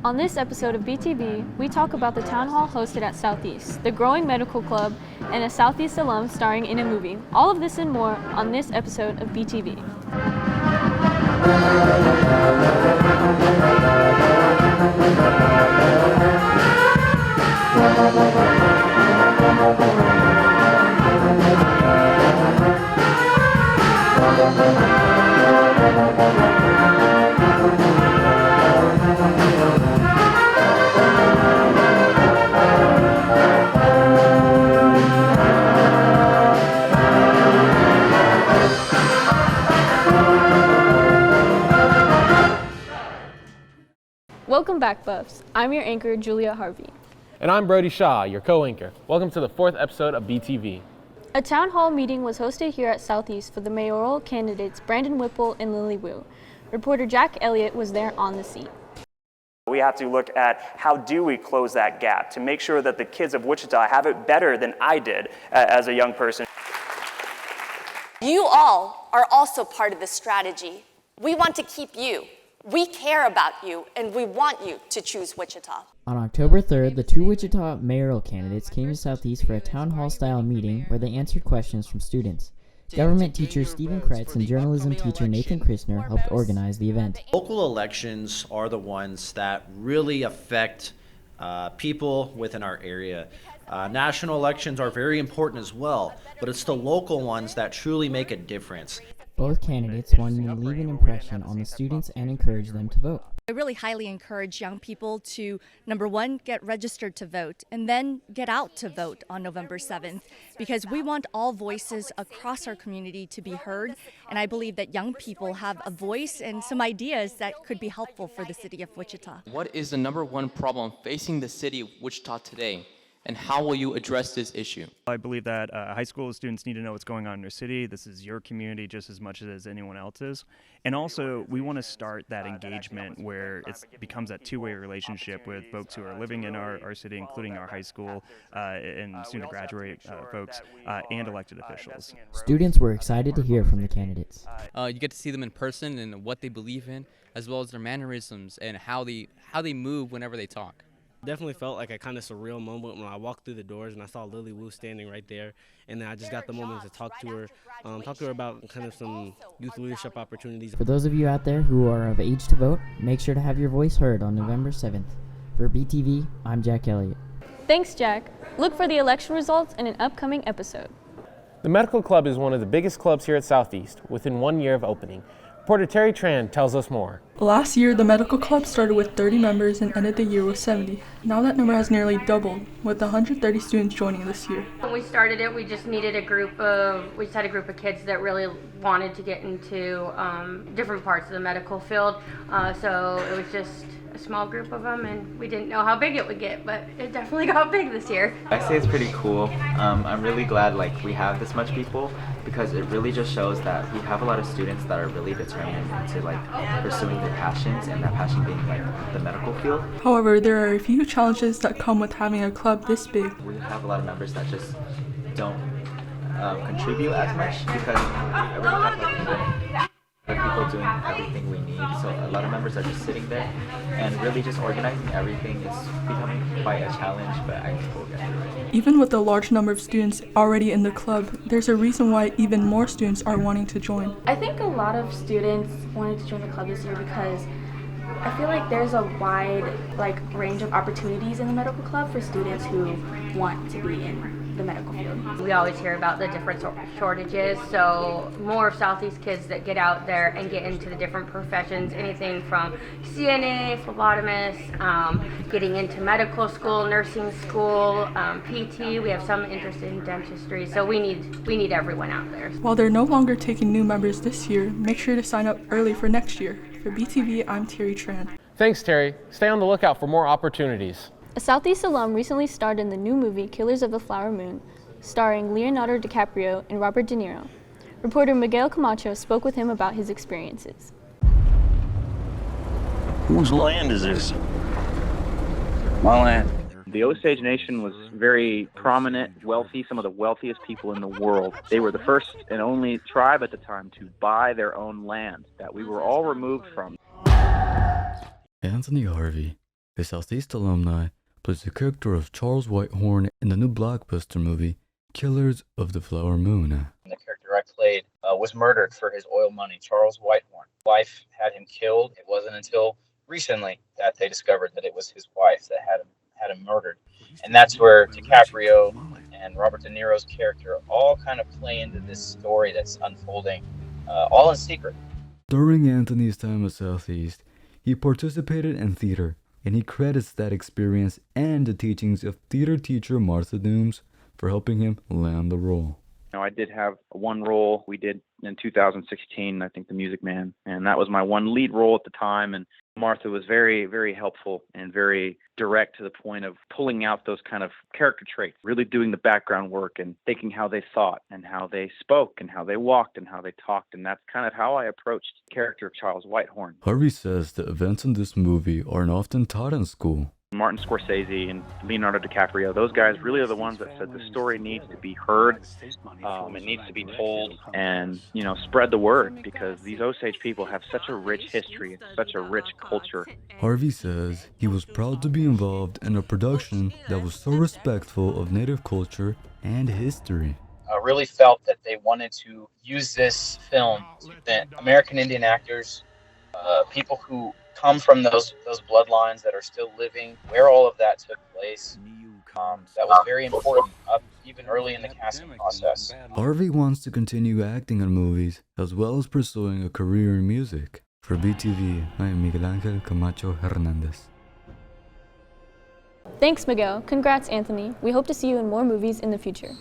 On this episode of BTV, we talk about the town hall hosted at Southeast, the growing medical club, and a Southeast alum starring in a movie. All of this and more on this episode of BTV. Welcome back, Buffs. I'm your anchor, Julia Harvey. And I'm Brody Shaw, your co-anchor. Welcome to the fourth episode of BTV. A town hall meeting was hosted here at Southeast for the mayoral candidates Brandon Whipple and Lily Wu. Reporter Jack Elliott was there on the scene. We have to look at how do we close that gap to make sure that the kids of Wichita have it better than I did as a young person. You all are also part of the strategy. We want to keep you. We care about you, and we want you to choose Wichita. On October 3rd, the two Wichita mayoral candidates came to Southeast for a town hall-style meeting where they answered questions from students. Government teacher Stephen Kretz and journalism teacher Nathan Christner helped organize the event. Local elections are the ones that really affect people within our area. National elections are very important as well, but it's the local ones that truly make a difference. Both candidates wanted to leave an impression on the students and encourage them to vote. I really highly encourage young people to, number one, get registered to vote, and then get out to vote on November 7th, because we want all voices across our community to be heard, and I believe that young people have a voice and some ideas that could be helpful for the city of Wichita. What is the number one problem facing the city of Wichita today? And how will you address this issue? I believe that high school students need to know what's going on in their city. This is your community just as much as anyone else's. And also, we want to start that engagement where it becomes that two-way relationship with folks who are living in our city, including our high school and soon-to-graduate folks and elected officials. Students were excited to hear from the candidates. You get to see them in person and what they believe in, as well as their mannerisms and how they move whenever they talk. Definitely felt like a kind of surreal moment when I walked through the doors and I saw Lily Wu standing right there, and then I just got the moment to talk to her about kind of some youth leadership opportunities. For those of you out there who are of age to vote, make sure to have your voice heard on November 7th. For BTV, I'm Jack Elliott. Thanks, Jack. Look for the election results in an upcoming episode. The medical club is one of the biggest clubs here at Southeast within 1 year of opening. Reporter Terry Tran tells us more. Last year, the medical club started with 30 members and ended the year with 70. Now that number has nearly doubled, with 130 students joining this year. When we started it, we just needed a group of kids that really wanted to get into different parts of the medical field. So it was just a small group of them, and we didn't know how big it would get, but it definitely got big this year. I say it's pretty cool. I'm really glad we have this much people, because it really just shows that we have a lot of students that are really determined into pursuing their passions, and that passion being the medical field. However, there are a few challenges that come with having a club this big. We have a lot of members that just don't contribute as much, because we already have people doing everything we need, so a lot of members are just sitting there, and really just organizing everything is becoming quite a challenge, but I think we'll get through it. Even with a large number of students already in the club, there's a reason why even more students are wanting to join. I think a lot of students wanted to join the club this year because I feel like there's a wide range of opportunities in the medical club for students who want to be in the medical field. We always hear about the different shortages, so more Southeast kids that get out there and get into the different professions, anything from CNA, phlebotomist, getting into medical school, nursing school, PT. We have some interested in dentistry, so we need everyone out there. While they're no longer taking new members this year, make sure to sign up early for next year. For BTV, I'm Terry Tran. Thanks, Terry. Stay on the lookout for more opportunities. A Southeast alum recently starred in the new movie Killers of the Flower Moon, starring Leonardo DiCaprio and Robert De Niro. Reporter Miguel Camacho spoke with him about his experiences. Whose land is this? My land. The Osage Nation was very prominent, wealthy, some of the wealthiest people in the world. They were the first and only tribe at the time to buy their own land that we were all removed from. Anthony Harvey. a Southeast alumni, plays the character of Charles Whitehorn in the new blockbuster movie, Killers of the Flower Moon. The character I played was murdered for his oil money. Charles Whitehorn. His wife had him killed. It wasn't until recently that they discovered that it was his wife that had him murdered. And that's where DiCaprio and Robert De Niro's character all kind of play into this story that's unfolding, all in secret. During Anthony's time at Southeast, he participated in theater, and he credits that experience and the teachings of theater teacher Martha Dooms for helping him land the role. I did have one role we did in 2016, I think The Music Man, and that was my one lead role at the time. And Martha was very, very helpful and very direct to the point of pulling out those kind of character traits, really doing the background work and thinking how they thought and how they spoke and how they walked and how they talked. And that's kind of how I approached the character of Charles Whitehorn. Harvey says the events in this movie aren't often taught in school. Martin Scorsese and Leonardo DiCaprio, those guys really are the ones that said the story needs to be heard, it needs to be told, and, spread the word, because these Osage people have such a rich history and such a rich culture. Harvey says he was proud to be involved in a production that was so respectful of Native culture and history. I really felt that they wanted to use this film to present American Indian actors, people who come from those bloodlines that are still living, where all of that took place. That was very important, even early in the casting process. Harvey wants to continue acting in movies, as well as pursuing a career in music. For BTV, I am Miguel Angel Camacho Hernandez. Thanks, Miguel. Congrats, Anthony. We hope to see you in more movies in the future.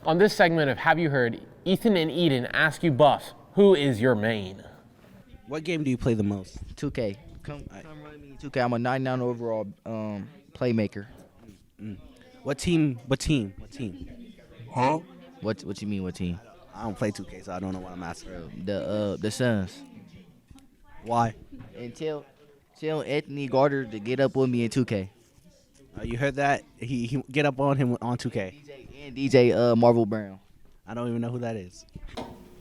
On this segment of Have You Heard, Ethan and Eden ask you buffs, who is your main? What game do you play the most? 2K. Come run me 2K. I'm a 99 overall playmaker. What team? Huh? What you mean, what team? I don't play 2K, so I don't know what I'm asking. The Suns. Why? Tell Anthony Carter to get up with me in 2K. You heard that? He get up on him on 2K. DJ Marvel Brown. I don't even know who that is.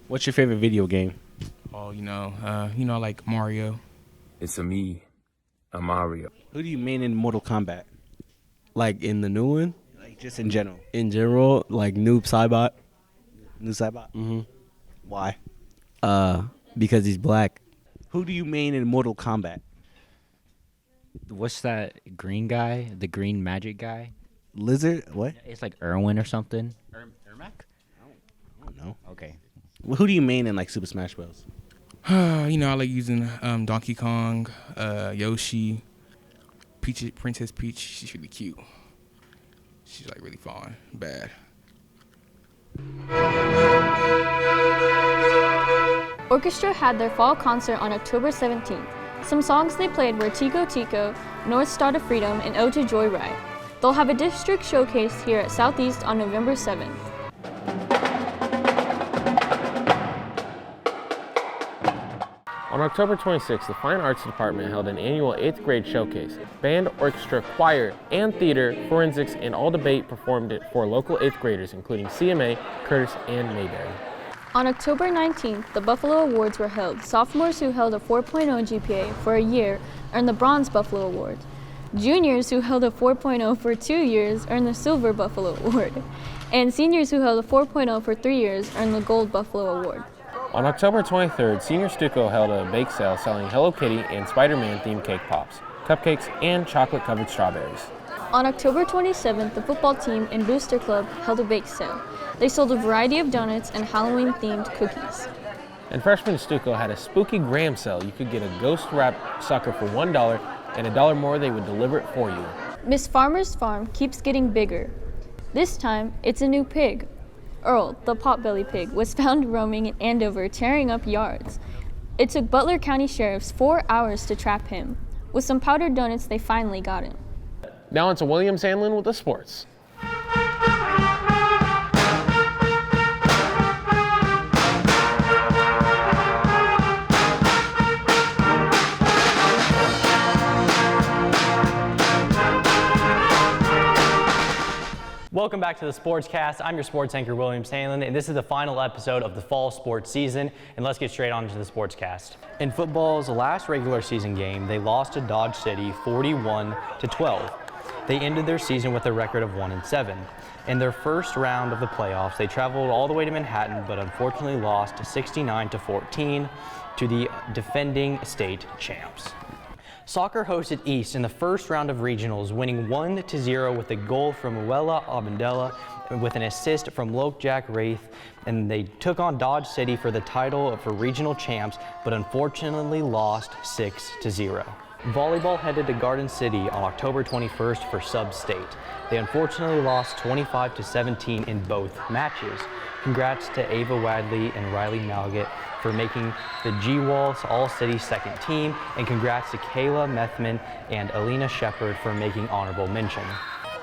What's your favorite video game? Oh, I like Mario. It's I'm Mario. Who do you main in Mortal Kombat? Like in the new one? Like just in general. In general, like Noob Saibot. Noob Saibot? Mm-hmm. Why? Because he's black. Who do you main in Mortal Kombat? What's that green guy? The green magic guy? Lizard? What? It's like Erwin or something. Ermac? I don't know. Okay. Well, who do you main in like Super Smash Bros? I like using Donkey Kong, Yoshi, Peach, Princess Peach. She's really cute. She's like really fun, bad. Orchestra had their fall concert on October 17th. Some songs they played were Tico Tico, North Star to Freedom, and Ode to Joyride. They'll have a district showcase here at Southeast on November 7th. On October 26th, the Fine Arts Department held an annual 8th grade showcase. Band, orchestra, choir, and theater, forensics, and all debate performed it for local 8th graders, including CMA, Curtis, and Mayberry. On October 19th, the Buffalo Awards were held. Sophomores who held a 4.0 GPA for a year earned the Bronze Buffalo Award. Juniors who held a 4.0 for 2 years earned the Silver Buffalo Award. And seniors who held a 4.0 for 3 years earned the Gold Buffalo Award. On October 23rd, Senior Stuco held a bake sale selling Hello Kitty and Spider-Man themed cake pops, cupcakes, and chocolate-covered strawberries. On October 27th, the football team and Booster Club held a bake sale. They sold a variety of donuts and Halloween-themed cookies. And Freshman Stuco had a spooky gram sale. You could get a ghost-wrapped sucker for $1, and $1 more they would deliver it for you. Miss Farmer's Farm keeps getting bigger. This time, it's a new pig. Earl, the potbelly pig, was found roaming in Andover, tearing up yards. It took Butler County sheriffs 4 hours to trap him. With some powdered donuts, they finally got him. Now on to William Sandlin with the sports. Welcome back to the Sportscast. I'm your sports anchor, William Sandlin, and this is the final episode of the fall sports season, and let's get straight on to the Sportscast. In football's last regular season game, they lost to Dodge City 41-12. They ended their season with a record of 1-7. In their first round of the playoffs, they traveled all the way to Manhattan, but unfortunately lost 69-14 to the defending state champs. Soccer hosted East in the first round of regionals, winning 1-0 with a goal from Uella Abendella with an assist from Lokjack Wraith, and they took on Dodge City for the title for regional champs, but unfortunately lost 6-0. Volleyball headed to Garden City on October 21st for sub-state. They unfortunately lost 25-17 in both matches. Congrats to Ava Wadley and Riley Malgett for making the G-Walls All-City second team, and congrats to Kayla Methman and Alina Shepard for making honorable mention.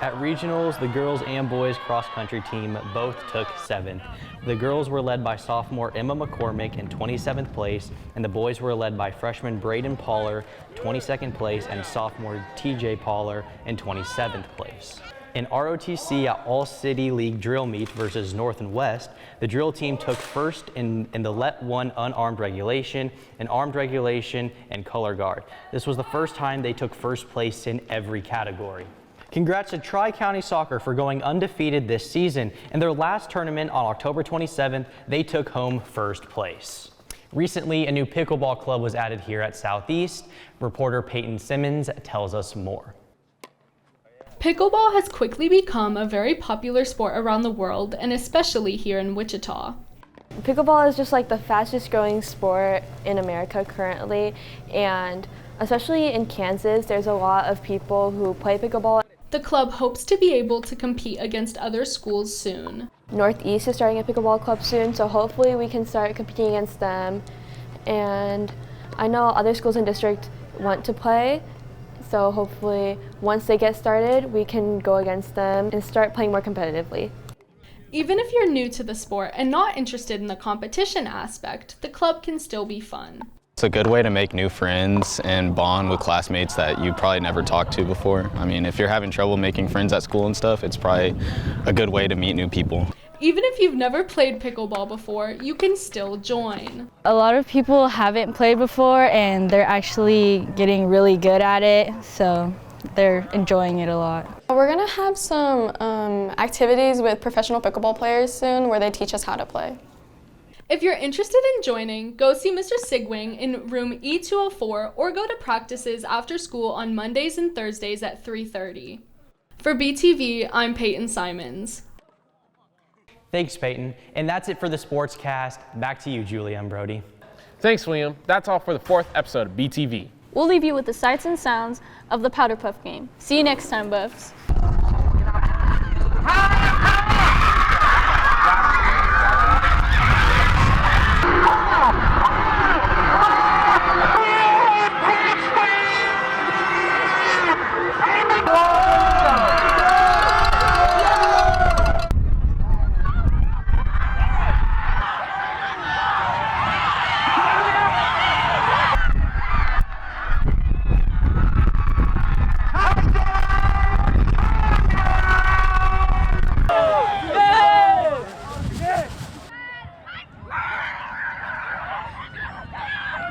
At regionals, the girls and boys cross-country team both took 7th. The girls were led by sophomore Emma McCormick in 27th place, and the boys were led by freshman Braden Poller, 22nd place, and sophomore TJ Poller in 27th place. In ROTC at All-City League drill meet versus North and West, the drill team took first in the Let 1 unarmed regulation, and armed regulation, and color guard. This was the first time they took first place in every category. Congrats to Tri-County Soccer for going undefeated this season. In their last tournament on October 27th, they took home first place. Recently, a new pickleball club was added here at Southeast. Reporter Peyton Simmons tells us more. Pickleball has quickly become a very popular sport around the world, and especially here in Wichita. Pickleball is just like the fastest growing sport in America currently, and especially in Kansas, there's a lot of people who play pickleball. The club hopes to be able to compete against other schools soon. Northeast is starting a pickleball club soon, so hopefully we can start competing against them. And I know other schools in district want to play, so hopefully once they get started, we can go against them and start playing more competitively. Even if you're new to the sport and not interested in the competition aspect, the club can still be fun. It's a good way to make new friends and bond with classmates that you probably never talked to before. I mean, if you're having trouble making friends at school and stuff, it's probably a good way to meet new people. Even if you've never played pickleball before, you can still join. A lot of people haven't played before and they're actually getting really good at it, so they're enjoying it a lot. We're going to have some activities with professional pickleball players soon where they teach us how to play. If you're interested in joining, go see Mr. Sigwing in room E204 or go to practices after school on Mondays and Thursdays at 3:30. For BTV, I'm Peyton Simons. Thanks, Peyton. And that's it for the Sportscast. Back to you, Julia and Brody. Thanks, William. That's all for the 4th episode of BTV. We'll leave you with the sights and sounds of the Powder Puff game. See you next time, Buffs.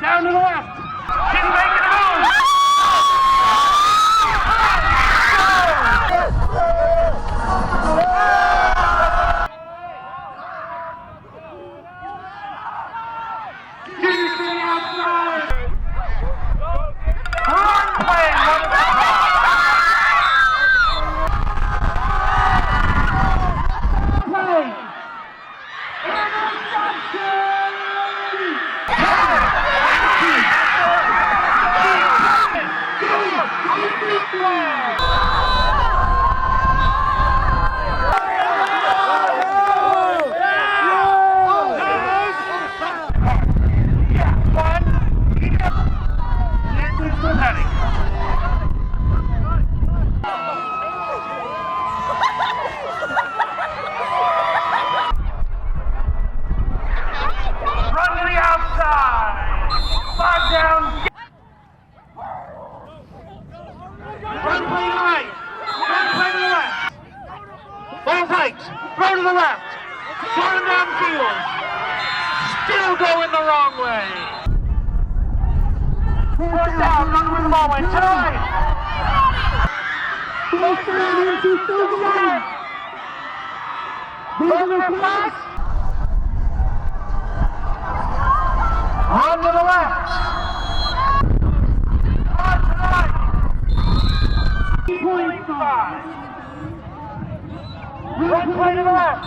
Down to the left. Didn't make it move. Didn't stay outside. Run play, Run to the outside. 5 down. Run play right. to the left. Turn downfield. Still going the wrong way. Fourth down, run with the ball went to the right. First down into the right. Regular pass. On to the left. On to the right. 0.5. Right play to the left.